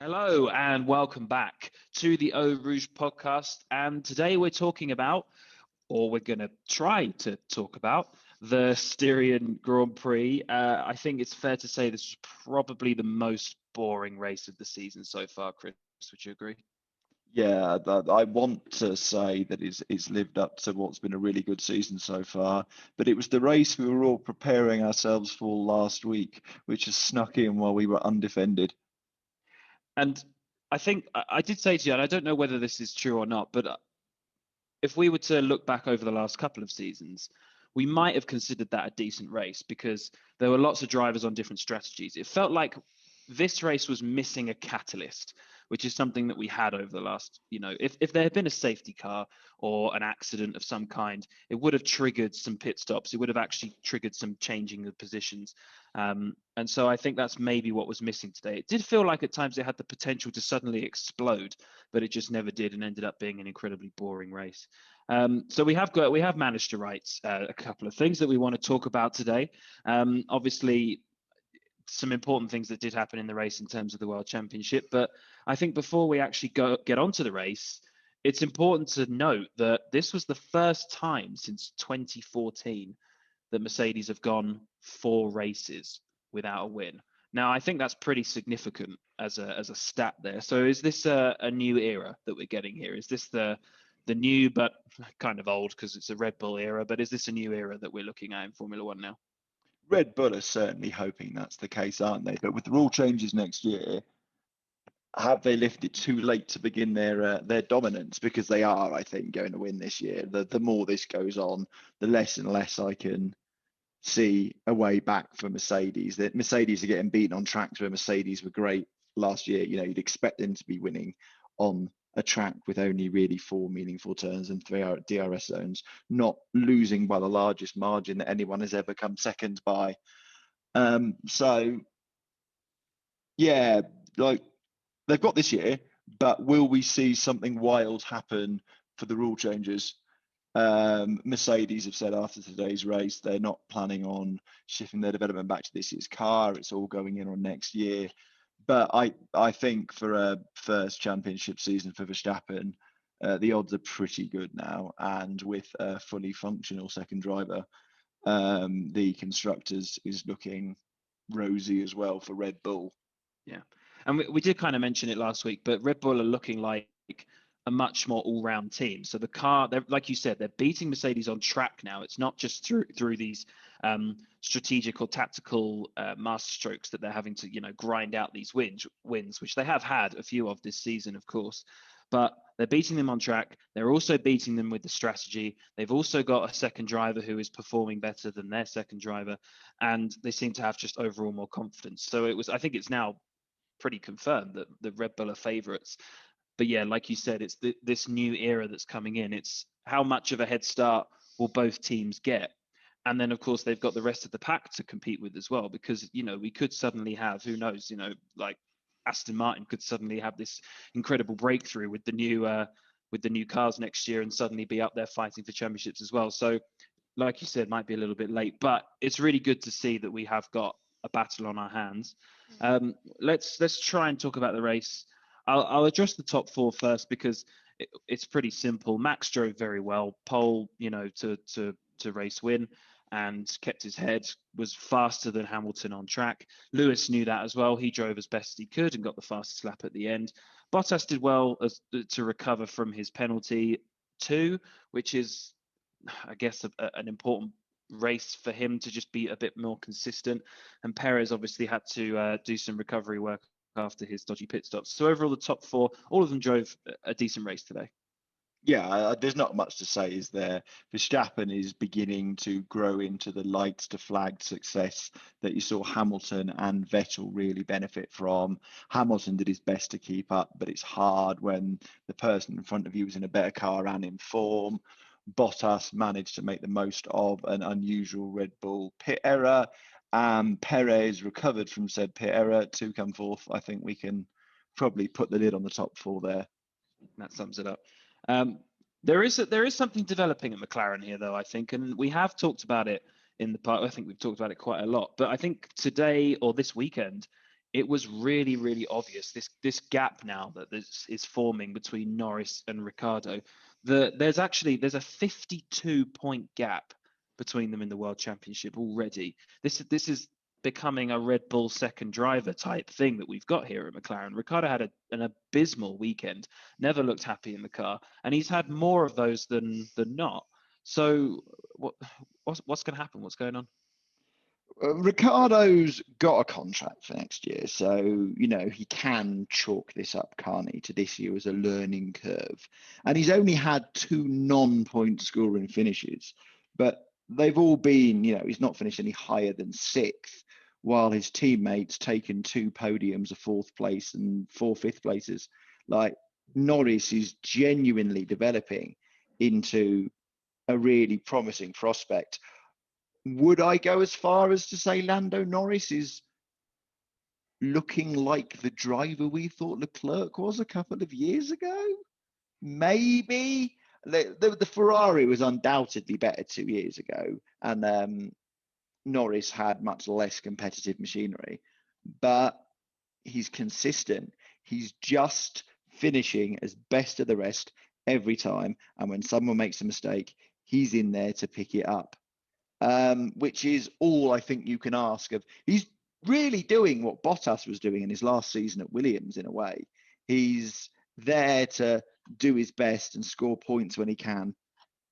Hello and welcome back to the Eau Rouge podcast. And today we're talking about, or we're going to try to talk about, the Styrian Grand Prix. I think it's fair to say this was probably the most boring race of the season so far, Chris. Would you agree? Yeah, I want to say that it's lived up to what's been a really good season so far, but it was the race we were all preparing ourselves for last week, which has snuck in while we were undefended. And I think I did say to you, and I don't know whether this is true or not, but if we were to look back over the last couple of seasons, we might have considered that a decent race because there were lots of drivers on different strategies. It felt like this race was missing a catalyst, which is something that we had over the last, if there had been a safety car or an accident of some kind, it would have triggered some pit stops. It would have actually triggered some changing of positions. And so I think that's maybe what was missing today. It did feel like at times it had the potential to suddenly explode, but it just never did and ended up being an incredibly boring race. So we have managed to write a couple of things that we want to talk about today. Obviously, some important things that did happen in the race in terms of the World Championship. But I think before we actually get onto the race, it's important to note that this was the first time since 2014 that Mercedes have gone 4 races without a win. Now, I think that's pretty significant as a stat there. So is this a new era that we're getting here? Is this the new but kind of old because it's a Red Bull era, but is this a new era that we're looking at in Formula One now? Red Bull are certainly hoping that's the case, aren't they? But with the rule changes next year, have they lifted too late to begin their dominance? Because they are, I think, going to win this year. The more this goes on, the less and less I can see a way back for Mercedes. That Mercedes are getting beaten on tracks where Mercedes were great last year. You know, you'd expect them to be winning on a track with only really 4 meaningful turns and 3 DRS zones, not losing by the largest margin that anyone has ever come second by. So yeah, like they've got this year, but will we see something wild happen for the rule changes? Mercedes have said after today's race they're not planning on shifting their development back to this year's car. It's all going in on next year. But I think for a first championship season for Verstappen, the odds are pretty good now. And with a fully functional second driver, the constructors is looking rosy as well for Red Bull. Yeah. And we did kind of mention it last week, but Red Bull are looking like a much more all-round team. So the car, like you said, they're beating Mercedes on track now. It's not just through these strategic or tactical master strokes that they're having to, grind out these wins, which they have had a few of this season, of course. But they're beating them on track. They're also beating them with the strategy. They've also got a second driver who is performing better than their second driver, and they seem to have just overall more confidence. So I think it's now pretty confirmed that the Red Bull are favourites. But yeah, like you said, it's this new era that's coming in. It's how much of a head start will both teams get? And then, of course, they've got the rest of the pack to compete with as well, because, we could suddenly have, who knows, like Aston Martin could suddenly have this incredible breakthrough with the new cars next year and suddenly be up there fighting for championships as well. So, like you said, might be a little bit late, but it's really good to see that we have got a battle on our hands. Let's try and talk about the race. I'll address the top 4 first because it's pretty simple. Max drove very well. Pole, to race win and kept his head, was faster than Hamilton on track. Lewis knew that as well. He drove as best he could and got the fastest lap at the end. Bottas did well to recover from his penalty too, which is, I guess, an important race for him to just be a bit more consistent. And Perez obviously had to do some recovery work after his dodgy pit stops. So overall, the top 4, all of them drove a decent race today. Yeah, there's not much to say, is there? Verstappen is beginning to grow into the lights to flagged success that you saw Hamilton and Vettel really benefit from. Hamilton did his best to keep up, but it's hard when the person in front of you is in a better car and in form. Bottas managed to make the most of an unusual Red Bull pit error, and Perez recovered from said pit error to come forth. I think we can probably put the lid on the top 4 there. That sums it up. There is something developing at McLaren here, though, I think, and we have talked about it in the past. I think we've talked about it quite a lot. But I think today or this weekend, it was really, really obvious this gap now that is forming between Norris and Ricciardo. There's a 52-point gap between them in the World Championship already. This is becoming a Red Bull second driver type thing that we've got here at McLaren. Ricciardo had an abysmal weekend, never looked happy in the car, and he's had more of those than not. So what's going to happen? What's going on? Ricardo's got a contract for next year, so he can chalk this up, can't he, to this year as a learning curve. And he's only had 2 non-point scoring finishes, but they've all been, he's not finished any higher than 6th, while his teammates taken 2 podiums, a 4th place and 4 5th places. Like, Norris is genuinely developing into a really promising prospect. Would I go as far as to say Lando Norris is looking like the driver we thought Leclerc was a couple of years ago? Maybe. The Ferrari was undoubtedly better 2 years ago, and Norris had much less competitive machinery, but he's consistent. He's just finishing as best of the rest every time, and when someone makes a mistake, he's in there to pick it up. Which is all I think you can ask of. He's really doing what Bottas was doing in his last season at Williams in a way. He's there to do his best and score points when he can.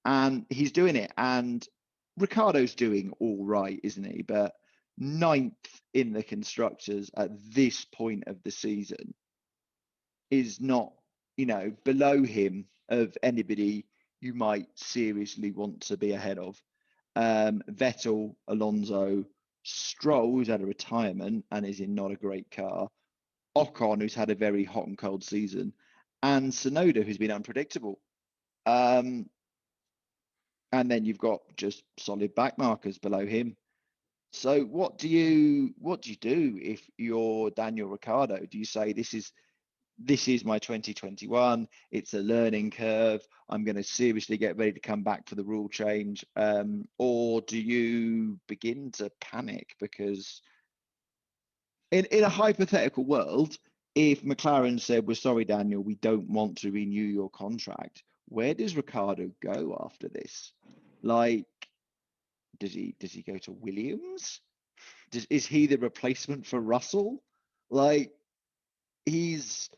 And he's doing it. And Ricciardo's doing all right, isn't he? But 9th in the constructors at this point of the season is not, below him of anybody you might seriously want to be ahead of. Vettel, Alonso, Stroll, who's had a retirement and is in not a great car, Ocon, who's had a very hot and cold season, and Tsunoda, who's been unpredictable. And then you've got just solid back markers below him. So what do you do if you're Daniel Ricciardo? Do you say this is my 2021, it's a learning curve, I'm going to seriously get ready to come back for the rule change, or do you begin to panic? Because in a hypothetical world, if McLaren said, we're sorry, Daniel, we don't want to renew your contract, where does Ricciardo go after this? Like, does he go to Williams? Is he the replacement for Russell? Like, he's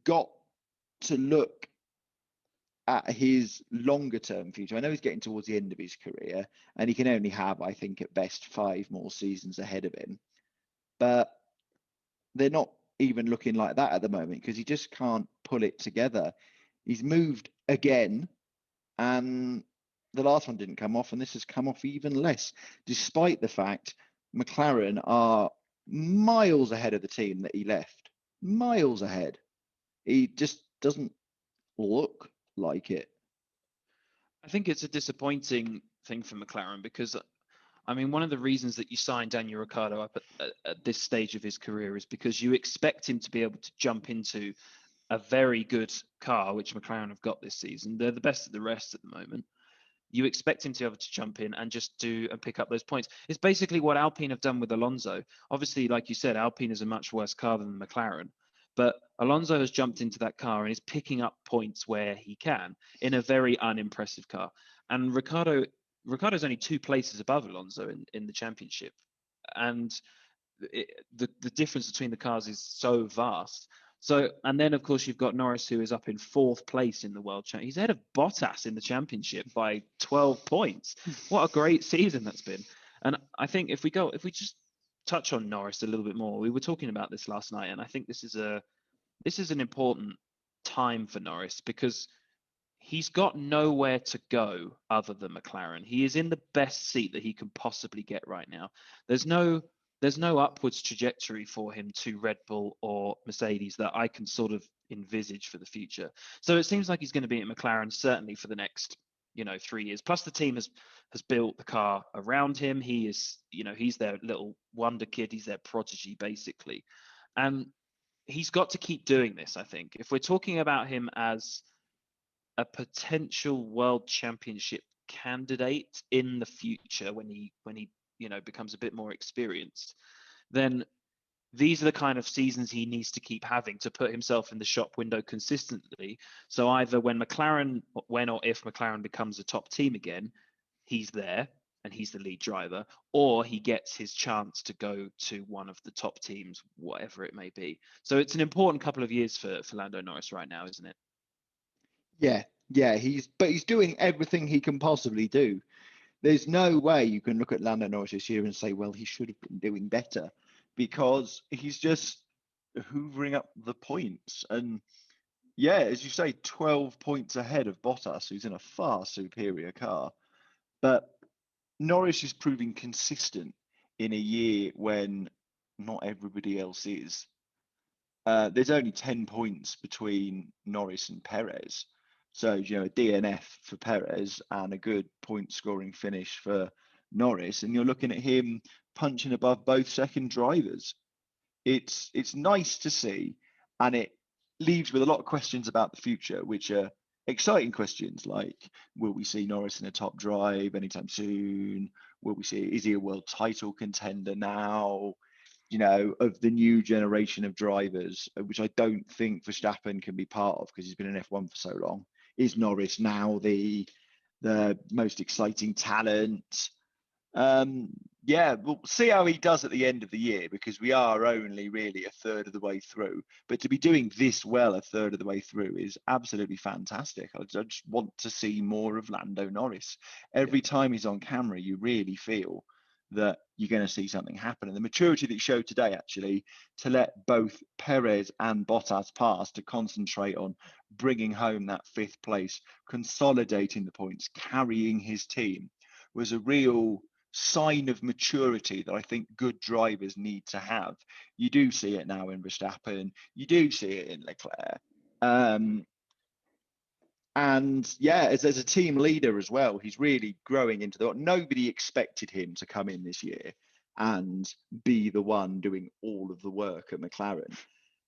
got to look at his longer term future. I know he's getting towards the end of his career and he can only have, I think, at best 5 more seasons ahead of him. But they're not even looking like that at the moment because he just can't pull it together. He's moved again and the last one didn't come off, and this has come off even less, despite the fact McLaren are miles ahead of the team that he left. Miles ahead. He just doesn't look like it. I think it's a disappointing thing for McLaren because, I mean, one of the reasons that you signed Daniel Ricciardo up at this stage of his career is because you expect him to be able to jump into a very good car, which McLaren have got this season. They're the best of the rest at the moment. You expect him to be able to jump in and just pick up those points. It's basically what Alpine have done with Alonso. Obviously, like you said, Alpine is a much worse car than McLaren, but Alonso has jumped into that car and is picking up points where he can in a very unimpressive car. And Ricciardo's only 2 places above Alonso in the championship. And the difference between the cars is so vast. So, and then of course you've got Norris, who is up in 4th place in the World Championship. He's ahead of Bottas in the championship by 12 points. What a great season that's been. And I think if we just touch on Norris a little bit more, we were talking about this last night, and I think this is an important time for Norris because he's got nowhere to go other than McLaren. He is in the best seat that he can possibly get right now. There's no upwards trajectory for him to Red Bull or Mercedes that I can sort of envisage for the future. So it seems like he's going to be at McLaren certainly for the next 3 years. Plus the team has built the car around him. He is, he's their little wonder kid. He's their prodigy basically. And he's got to keep doing this, I think. If we're talking about him as a potential world championship candidate in the future when he becomes a bit more experienced, then these are the kind of seasons he needs to keep having to put himself in the shop window consistently. So either when or if McLaren becomes a top team again, he's there and he's the lead driver, or he gets his chance to go to one of the top teams, whatever it may be. So it's an important couple of years for Lando Norris right now, isn't it? Yeah, he's doing everything he can possibly do. There's no way you can look at Lando Norris this year and say, well, he should have been doing better, because he's just hoovering up the points. And yeah, as you say, 12 points ahead of Bottas, who's in a far superior car. But Norris is proving consistent in a year when not everybody else is. There's only 10 points between Norris and Perez. So, a DNF for Perez and a good point scoring finish for Norris. And you're looking at him punching above both second drivers. It's nice to see. And it leaves with a lot of questions about the future, which are exciting questions like, will we see Norris in a top drive anytime soon? Is he a world title contender now? Of the new generation of drivers, which I don't think Verstappen can be part of because he's been in F1 for so long. Is Norris now the most exciting talent? Yeah, we'll see how he does at the end of the year, because we are only really a third of the way through. But to be doing this well a third of the way through is absolutely fantastic. I just want to see more of Lando Norris. Every time he's on camera, you really feel that you're going to see something happen. And the maturity that he showed today, actually, to let both Perez and Bottas pass, to concentrate on bringing home that 5th place, consolidating the points, carrying his team, was a real sign of maturity that I think good drivers need to have. You do see it now in Verstappen, you do see it in Leclerc. And yeah, as a team leader as well, he's really growing into nobody expected him to come in this year and be the one doing all of the work at McLaren.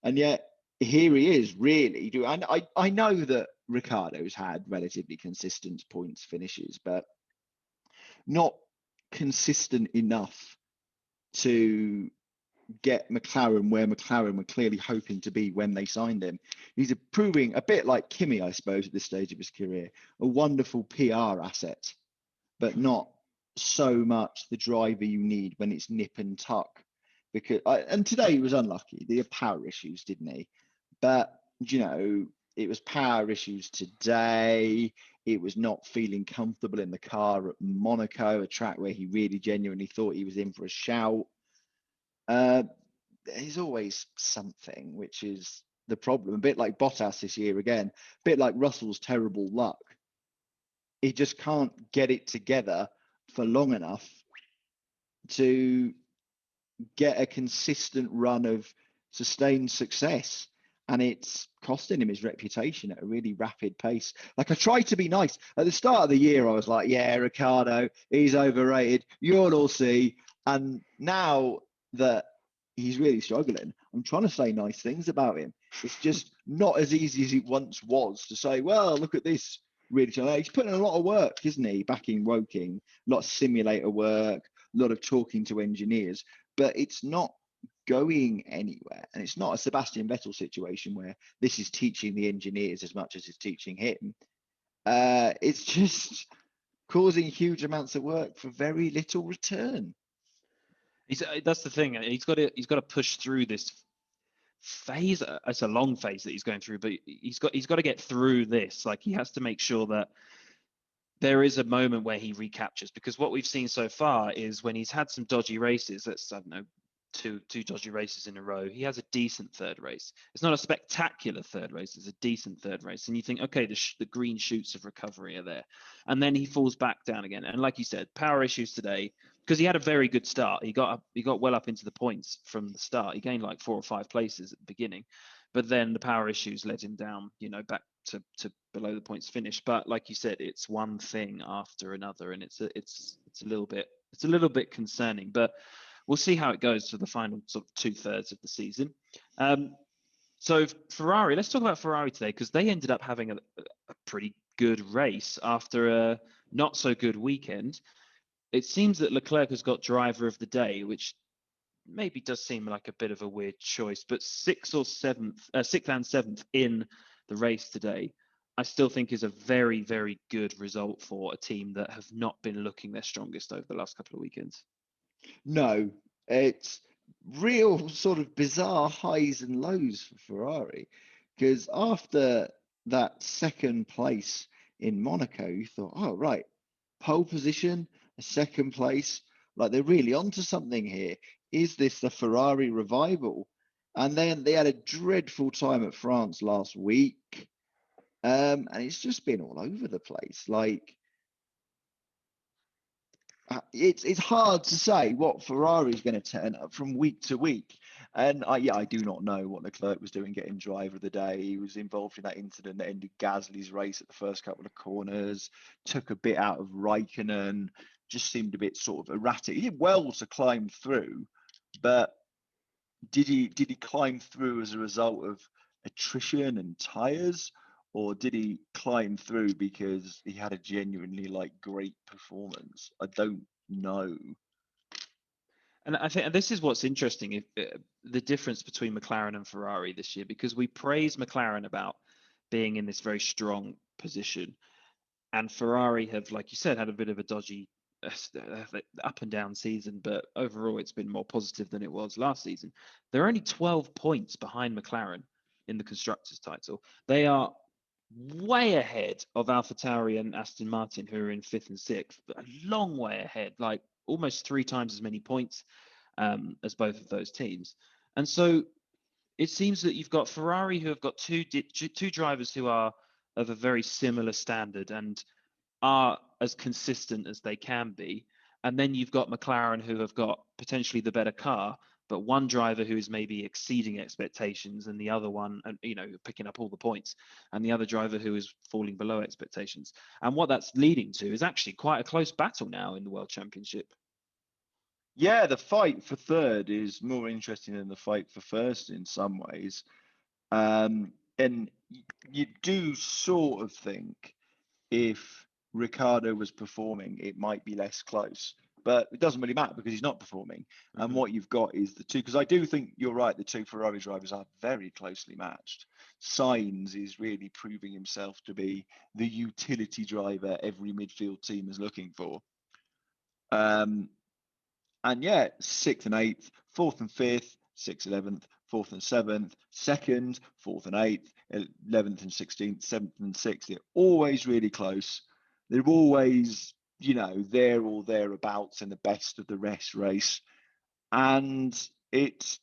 And yet here he is really doing, and I know that Ricciardo's had relatively consistent points finishes, but not consistent enough to get McLaren where McLaren were clearly hoping to be when they signed him. He's proving a bit like Kimi, I suppose, at this stage of his career, a wonderful PR asset, but not so much the driver you need when it's nip and tuck. And today he was unlucky. He had power issues, didn't he? But, it was power issues today. It was not feeling comfortable in the car at Monaco, a track where he really genuinely thought he was in for a shout. There's always something, which is the problem. A bit like Bottas this year again, a bit like Russell's terrible luck. He just can't get it together for long enough to get a consistent run of sustained success. And it's costing him his reputation at a really rapid pace. Like, I tried to be nice. At the start of the year, I was like, yeah, Ricciardo, he's overrated. You'll all see. And now that he's really struggling, I'm trying to say nice things about him. It's just not as easy as it once was to say, well, look at this. Really, he's putting in a lot of work, isn't he? Back in Woking, a lot of simulator work, a lot of talking to engineers, but it's not going anywhere. And it's not a Sebastian Vettel situation where this is teaching the engineers as much as it's teaching him. It's just causing huge amounts of work for very little return. That's the thing. He's got to push through this phase. It's a long phase that he's going through, but he's got to get through this. Like, he has to make sure that there is a moment where he recaptures, because what we've seen so far is when he's had some dodgy races, I don't know, two dodgy races in a row, he has a decent third race. It's not a spectacular third race, it's a decent third race, and you think, okay, the green shoots of recovery are there, and then he falls back down again. And like you said, power issues today, because he had a very good start. He got well up into the points from the start. He gained like 4 or 5 places at the beginning, but then the power issues led him down, back to below the points finish. But like you said, it's one thing after another, and it's a little bit concerning. But we'll see how it goes for the final sort of 2/3 of the season. So Ferrari, let's talk about Ferrari today, because they ended up having a pretty good race after a not so good weekend. It seems that Leclerc has got driver of the day, which maybe does seem like a bit of a weird choice, but sixth and seventh in the race today, I still think is a very, very good result for a team that have not been looking their strongest over the last couple of weekends. No, it's real sort of bizarre highs and lows for Ferrari, because after that second place in Monaco, you thought, oh, right, pole position, a second place, like they're really onto something here. Is this the Ferrari revival? And then they had a dreadful time at France last week. And it's just been all over the place. Like, it's hard to say what Ferrari is going to turn up from week to week. And I do not know what Leclerc was doing getting driver of the day. He was involved in that incident that ended Gasly's race at the first couple of corners, took a bit out of Raikkonen, just seemed a bit sort of erratic. He did well to climb through, but did he climb through as a result of attrition and tyres? Or did he climb through because he had a genuinely great performance? I don't know. And I think this is what's interesting, if the difference between McLaren and Ferrari this year, because we praise McLaren about being in this very strong position, and Ferrari have, like you said, had a bit of a dodgy up and down season, but overall it's been more positive than it was last season. They're only 12 points behind McLaren in the constructors title. They are way ahead of AlphaTauri and Aston Martin, who are in fifth and sixth, but a long way ahead, like almost 3 times as many points as both of those teams. And so it seems that you've got Ferrari, who have got two drivers who are of a very similar standard and are as consistent as they can be. And then you've got McLaren, who have got potentially the better car, but one driver who is maybe exceeding expectations and the other one, picking up all the points, and the other driver who is falling below expectations. And what that's leading to is actually quite a close battle now in the World Championship. Yeah, the fight for third is more interesting than the fight for first in some ways. And you do sort of think if Ricardo was performing, it might be less close. But it doesn't really matter because he's not performing. And Mm-hmm. what you've got is the two, because I do think you're right, the two Ferrari drivers are very closely matched. Sainz is really proving himself to be the utility driver every midfield team is looking for. And yeah, sixth and eighth, fourth and fifth, sixth, 11th, fourth and seventh, second, fourth and eighth, 11th and 16th, seventh and sixth. They're always really close. They're always, there or thereabouts in the best of the rest race. And it's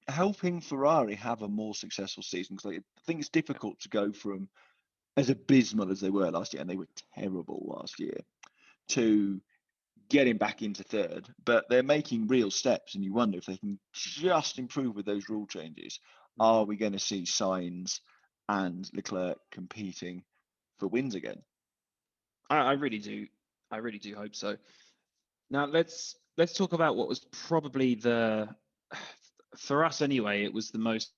helping Ferrari have a more successful season, because I think it's difficult to go from as abysmal as they were last year, and they were terrible last year, to getting back into third. But they're making real steps, and you wonder if they can just improve with those rule changes. Are we going to see Sainz and Leclerc competing for wins again? I really do. I really do hope so. Now let's talk about what was probably for us anyway, it was the most,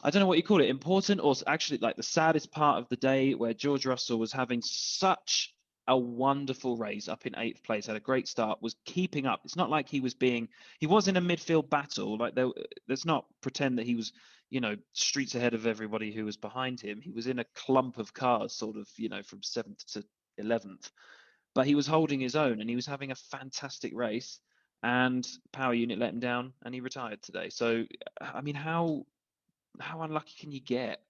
I don't know what you call it, important, or actually like the saddest part of the day, where George Russell was having such a wonderful race up in 8th place, had a great start, was keeping up. It's not like he was in a midfield battle. Like let's not pretend that he was, streets ahead of everybody who was behind him. He was in a clump of cars, sort of, from 7th to 11th, but he was holding his own and he was having a fantastic race, and power unit let him down and he retired today. So, I mean, how unlucky can you get?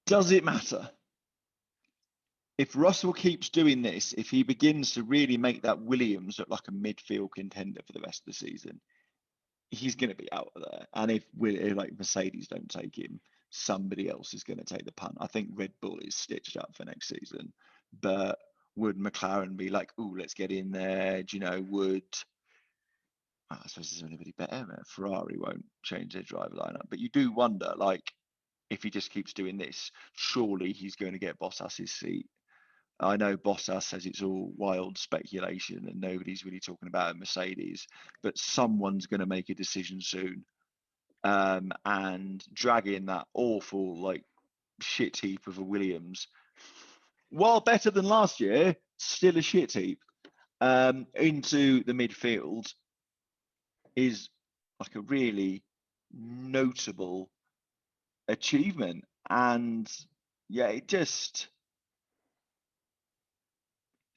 Does it matter? If Russell keeps doing this, if he begins to really make that Williams look like a midfield contender for the rest of the season, he's going to be out of there. And if Mercedes don't take him, somebody else is going to take the punt. I think Red Bull is stitched up for next season, but would McLaren be like, "Oh, let's get in there"? I suppose there's anybody better. Ferrari won't change their driver lineup, but you do wonder, if he just keeps doing this, surely he's going to get Bottas's seat. I know Bottas says it's all wild speculation and nobody's really talking about Mercedes, but someone's going to make a decision soon. And dragging that awful shit heap of a Williams, while better than last year, still a shit heap, into the midfield is like a really notable achievement. And yeah, it just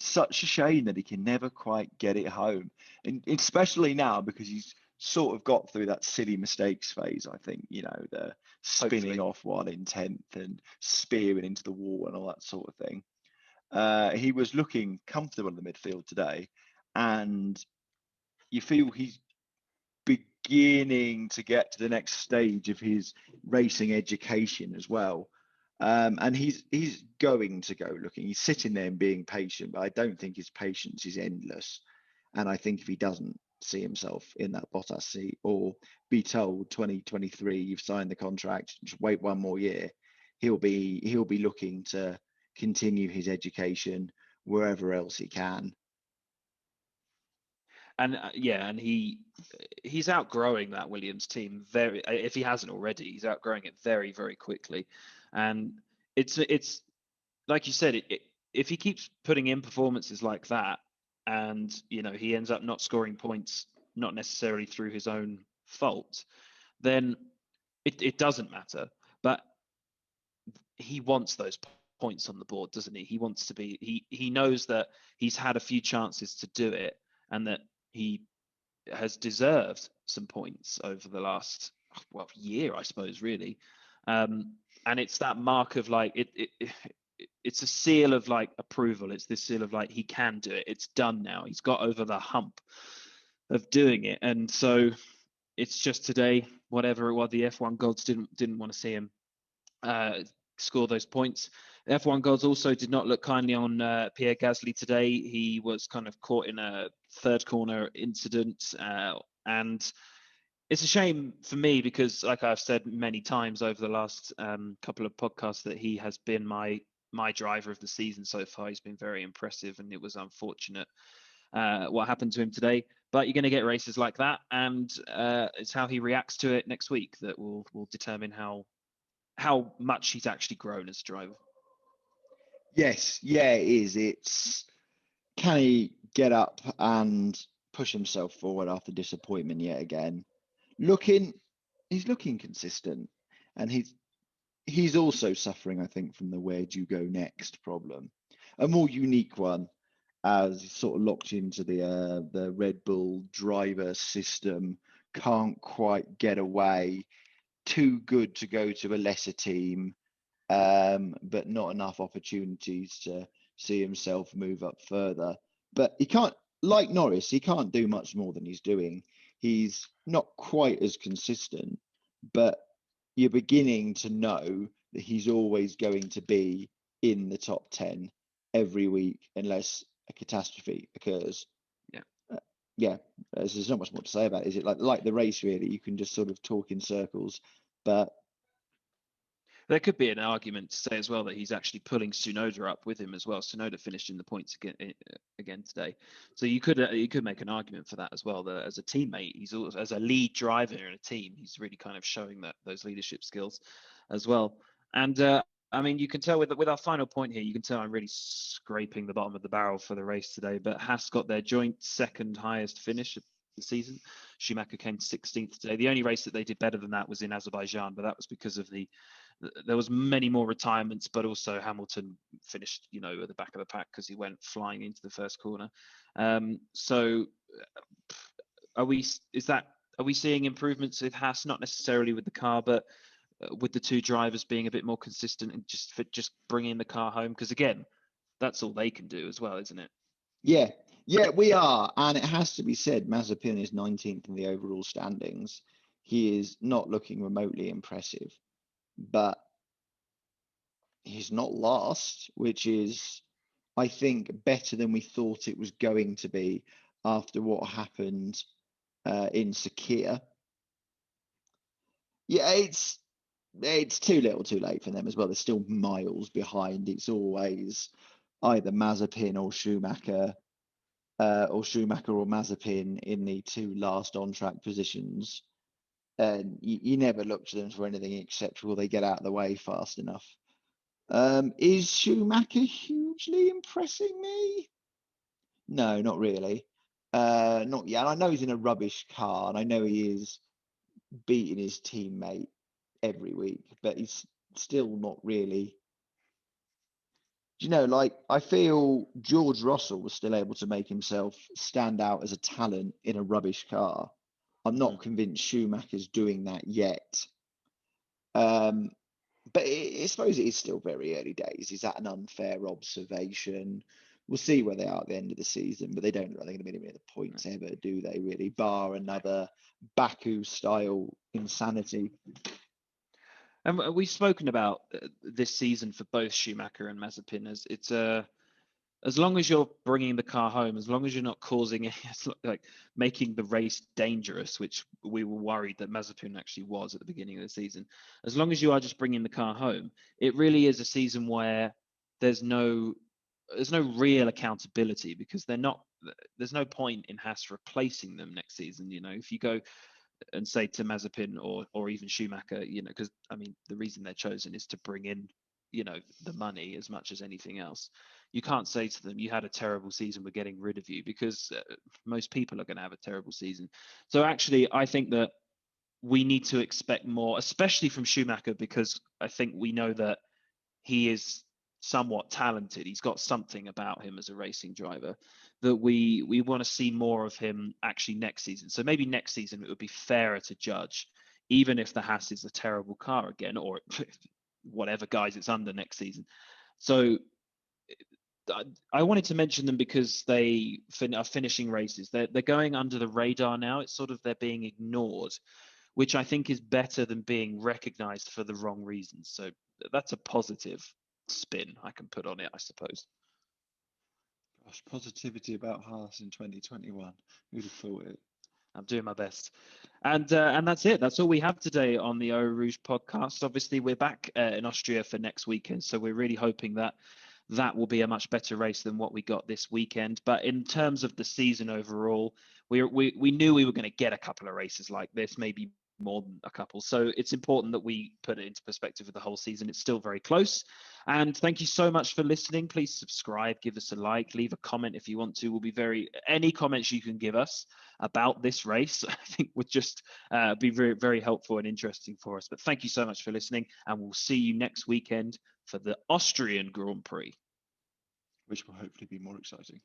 such a shame that he can never quite get it home, and especially now because he's sort of got through that silly mistakes phase. I think, you know, the spinning Hopefully. off one in 10th and spearing into the wall and all that sort of thing. He was looking comfortable in the midfield today, and you feel he's beginning to get to the next stage of his racing education as well. And he's going to go looking. He's sitting there and being patient, but I don't think his patience is endless. And I think if he doesn't see himself in that Bottas seat, or be told 2023 you've signed the contract, just wait one more year, he'll be looking to continue his education wherever else he can. And and he's outgrowing that Williams team very. If he hasn't already, he's outgrowing it very, very quickly. And it's like you said, if he keeps putting in performances like that, and you know he ends up not scoring points, not necessarily through his own fault, then it doesn't matter. But he wants those points on the board, doesn't he? He wants to be. He knows that he's had a few chances to do it, and that he has deserved some points over the last year, I suppose, really. And it's that mark of like it's a seal of like approval. It's this seal of like he can do it. It's done now. He's got over the hump of doing it, and so it's just today, whatever it was, the F1 gods didn't want to see him score those points. F1 gods also did not look kindly on Pierre Gasly today. He was kind of caught in a third corner incident, and it's a shame for me because, like I've said many times over the last couple of podcasts, that he has been my driver of the season so far. He's been very impressive, and it was unfortunate what happened to him today. But you're going to get races like that, and it's how he reacts to it next week that will determine how much he's actually grown as a driver. Yes, yeah, it is. It's, can he get up and push himself forward after disappointment yet again? He's looking consistent, and he's also suffering, I think, from the where do you go next problem, a more unique one, as he's sort of locked into the Red Bull driver system, can't quite get away, too good to go to a lesser team, but not enough opportunities to see himself move up further. But he can't, like Norris, he can't do much more than he's doing. He's not quite as consistent, but you're beginning to know that he's always going to be in the top 10 every week unless a catastrophe occurs. Yeah. Yeah, there's not much more to say about it. Is it like the race, really? You can just sort of talk in circles, but there could be an argument to say as well that he's actually pulling Tsunoda up with him as well. Tsunoda finished in the points again today, so you could make an argument for that as well. That as a teammate, he's also, as a lead driver in a team, he's really kind of showing those leadership skills as well. And I mean, you can tell with our final point here, you can tell I'm really scraping the bottom of the barrel for the race today. But Haas got their joint second highest finish of the season. Schumacher came 16th today. The only race that they did better than that was in Azerbaijan, but that was because of there was many more retirements, but also Hamilton finished, at the back of the pack because he went flying into the first corner. So are we seeing improvements with Haas, not necessarily with the car, but with the two drivers being a bit more consistent and just bringing the car home? Because again, that's all they can do as well, isn't it? Yeah, we are. And it has to be said, Mazepin is 19th in the overall standings. He is not looking remotely impressive, but he's not last, which is, I think, better than we thought it was going to be after what happened in Sakir. Yeah, it's too little too late for them as well. They're still miles behind. It's always either Mazepin or Schumacher, or Mazepin in the two last on-track positions. And you never look to them for anything except will they get out of the way fast enough. Is Schumacher hugely impressing me? No, not really. Not yet. And I know he's in a rubbish car, and I know he is beating his teammate every week, but he's still not really. Do you know, like, I feel George Russell was still able to make himself stand out as a talent in a rubbish car. I'm Mhm. not convinced Schumacher's doing that yet. Um, but I suppose it is still very early days. Is that an unfair observation? We'll see where they are at the end of the season, but they don't look like they're going to be any of the points ever, do they, really? Bar another Baku style insanity. And we've spoken about this season for both Schumacher and Mazepin as it's as long as you're bringing the car home, as long as you're not causing like making the race dangerous, which we were worried that Mazepin actually was at the beginning of the season. As long as you are just bringing the car home, it really is a season where there's no there's no real accountability because they're not. There's no point in Haas replacing them next season. You know, if you go and say to Mazepin or even Schumacher, you know, because I mean the reason they're chosen is to bring in, you know, the money as much as anything else. You can't say to them you had a terrible season, we're getting rid of you, because most people are going to have a terrible season. So actually, I think that we need to expect more, especially from Schumacher, because I think we know that he is somewhat talented. He's got something about him as a racing driver that we want to see more of him actually next season. So maybe next season it would be fairer to judge, even if the Haas is a terrible car again, or whatever guys it's under next season. So I wanted to mention them because they are finishing races. They're going under the radar now. It's sort of they're being ignored, which I think is better than being recognized for the wrong reasons. So that's a positive spin I can put on it, I suppose. Gosh, positivity about Haas in 2021. Who'd have thought it? I'm doing my best. And that's it. That's all we have today on the Eau Rouge podcast. Obviously, we're back in Austria for next weekend, so we're really hoping that that will be a much better race than what we got this weekend. But in terms of the season overall, we knew we were going to get a couple of races like this, maybe more than a couple. So it's important that we put it into perspective of the whole season. It's still very close. And thank you so much for listening. Please subscribe, give us a like, leave a comment if you want to. We'll be any comments you can give us about this race, I think would just be very, very helpful and interesting for us. But thank you so much for listening, and we'll see you next weekend for the Austrian Grand Prix. Which will hopefully be more exciting.